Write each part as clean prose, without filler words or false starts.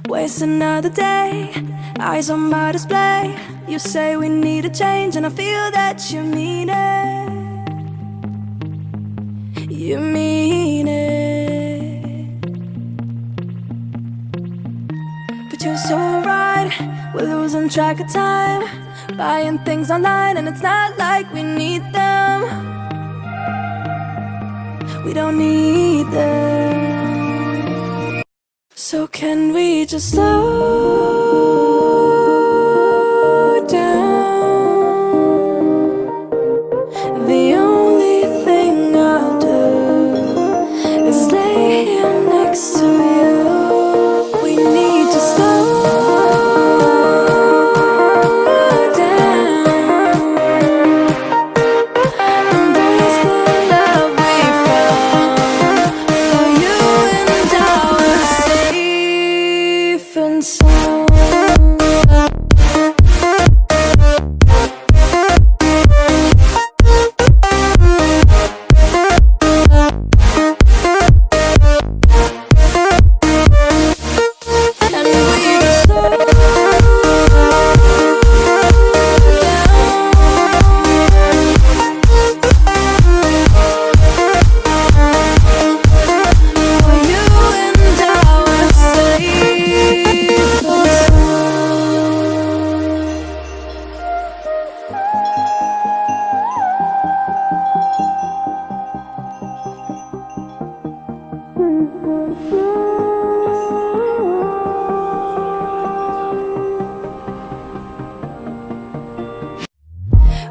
Waste another day, eyes on my display. You say we need a change, and I feel that you mean it. You mean it. But you're so right, we're losing track of time, buying things online, and it's not like we need them. We don't need them. So can we just slow down? The only thing I'll do is lay here next to you. We need to slow down. Embrace the love we found. For you and I were safe and sound.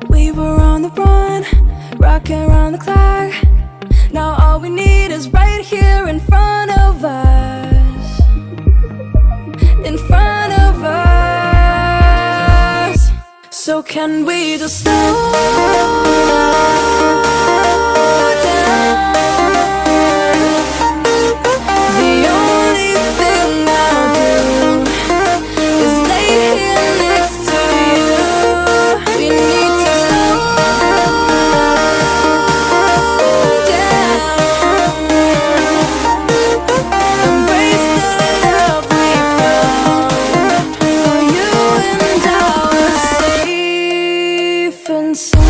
We were on the run, rocking around the clock. Now all we need is right here in front of us. In front of us. So can we just slow down? The only thing I'll do is lay here next to you. We need to slow down. Embrace the love we found. For you and I were safe and sound.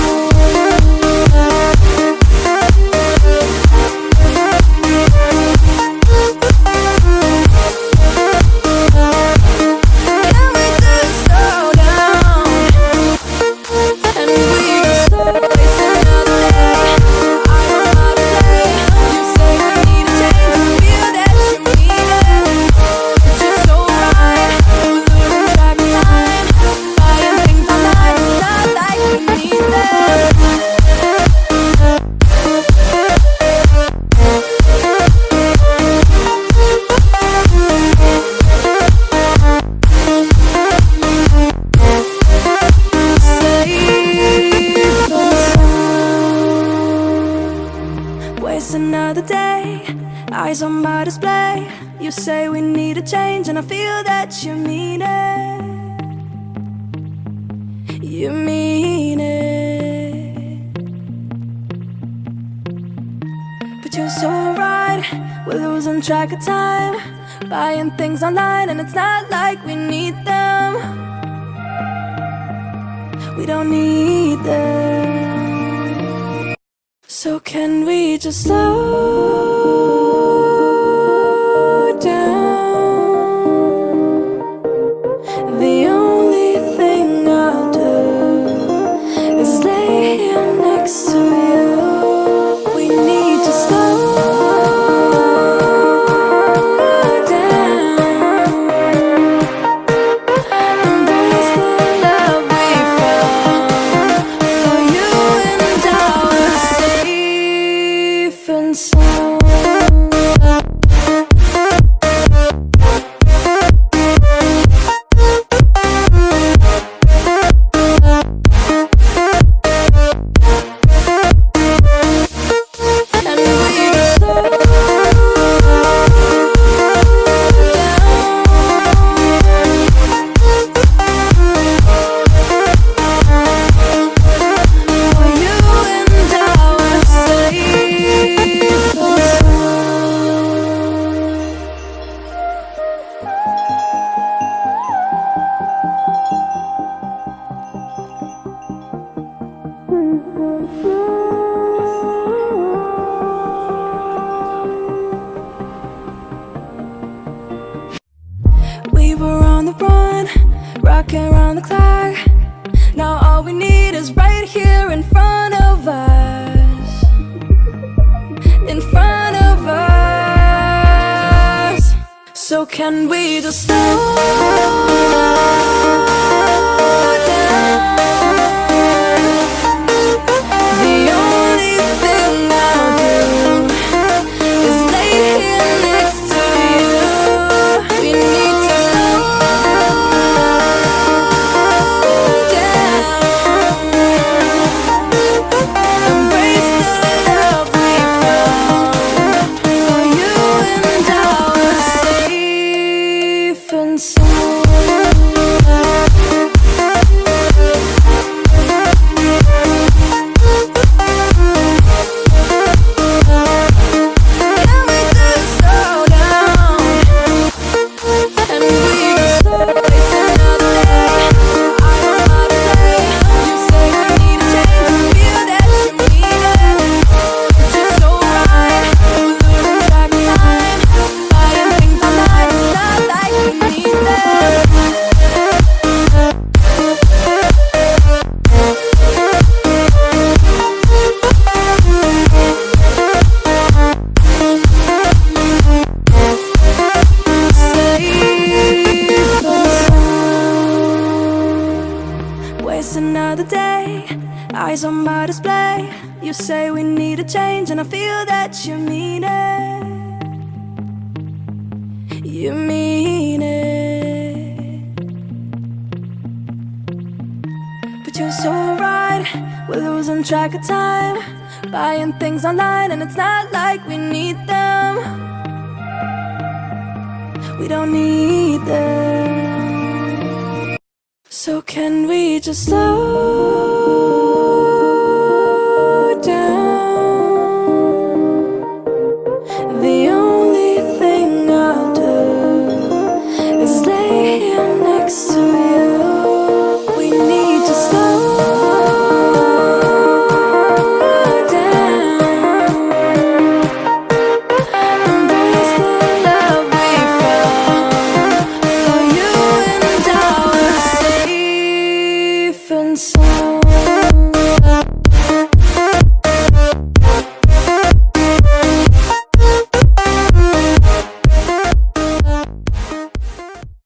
Waste another day, eyes on my display. You say we need a change, and I feel that you mean it. You mean it. But you're so right, we're losing track of time, buying things online, and it's not like we need them. We don't need them. So can we just slow down? The only thing I'll do is lay here next to you. We need to slow down. Embrace the love we found. For you and I were safe and sound. on the run, rocking around the clock. Now all we need is right here in front of us. In front of us. So can we just slow down? The only thing I'll do is lay here next to you. We need to slow down. Embrace the love we found. For you and I were safe and sound. Waste another day, eyes on my display. You say we need a change, and I feel that you mean it. You mean it. But you're so right, we're losing track of time, buying things online, and it's not like we need them. We don't need them. So can we just slow